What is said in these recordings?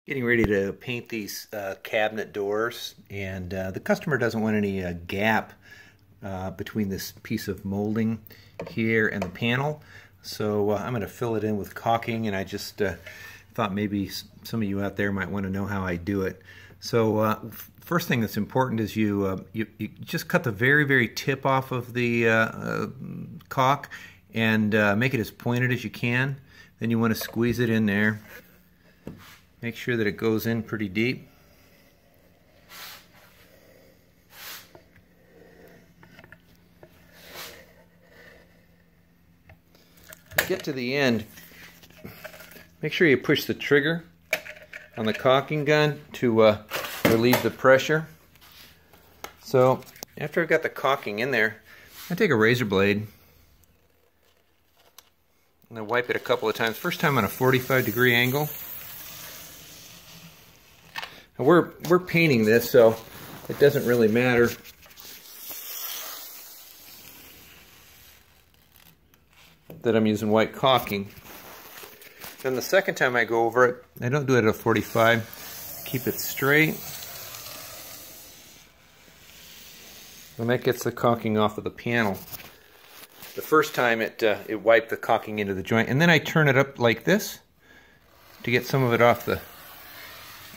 Getting ready to paint these cabinet doors, and the customer doesn't want any gap between this piece of molding here and the panel. So I'm going to fill it in with caulking, and I just thought maybe some of you out there might want to know how I do it. So first thing that's important is you just cut the very tip off of the caulk and make it as pointed as you can. Then you want to squeeze it in there. Make sure that it goes in pretty deep. Get to the end, make sure you push the trigger on the caulking gun to relieve the pressure. So after I've got the caulking in there, I take a razor blade and I wipe it a couple of times. First time on a 45-degree angle. And we're painting this, so it doesn't really matter. That I'm using white caulking. Then the second time I go over it, I don't do it at a 45. Keep it straight. And that gets the caulking off of the panel. The first time it wiped the caulking into the joint, and then I turn it up like this to get some of it off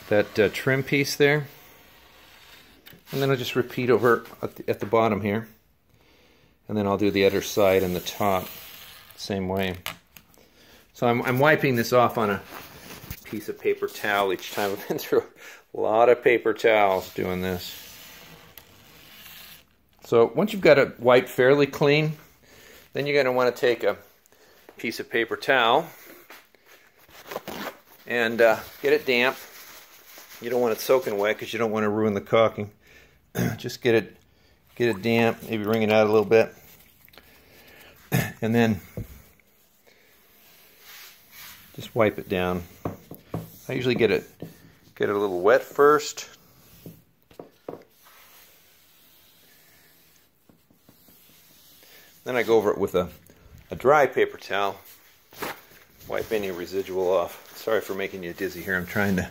that trim piece there. And then I'll just repeat over at the bottom here. And then I'll do the other side and the top. Same way. So I'm wiping this off on a piece of paper towel each time. I've been through a lot of paper towels doing this. So once you've got it wiped fairly clean, then you're going to want to take a piece of paper towel and get it damp. You don't want it soaking wet because you don't want to ruin the caulking. Just get it damp, maybe wring it out a little bit. And then just wipe it down. I usually get it a little wet first. Then I go over it with a dry paper towel. Wipe any residual off. Sorry for making you dizzy here. I'm trying to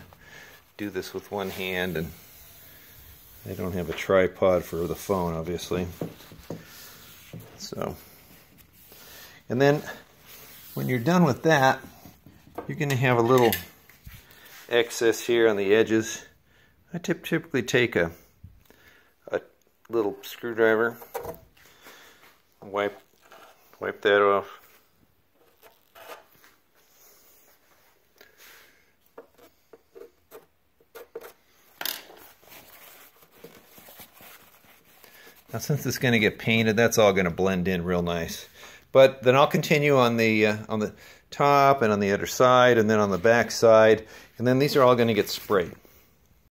do this with one hand, and I don't have a tripod for the phone, obviously. So, and then when you're done with that, you're going to have a little excess here on the edges. I typically take a little screwdriver, wipe that off. Now, since it's going to get painted, that's all going to blend in real nice. But then I'll continue on the top and on the other side, and then on the back side, and then these are all going to get sprayed.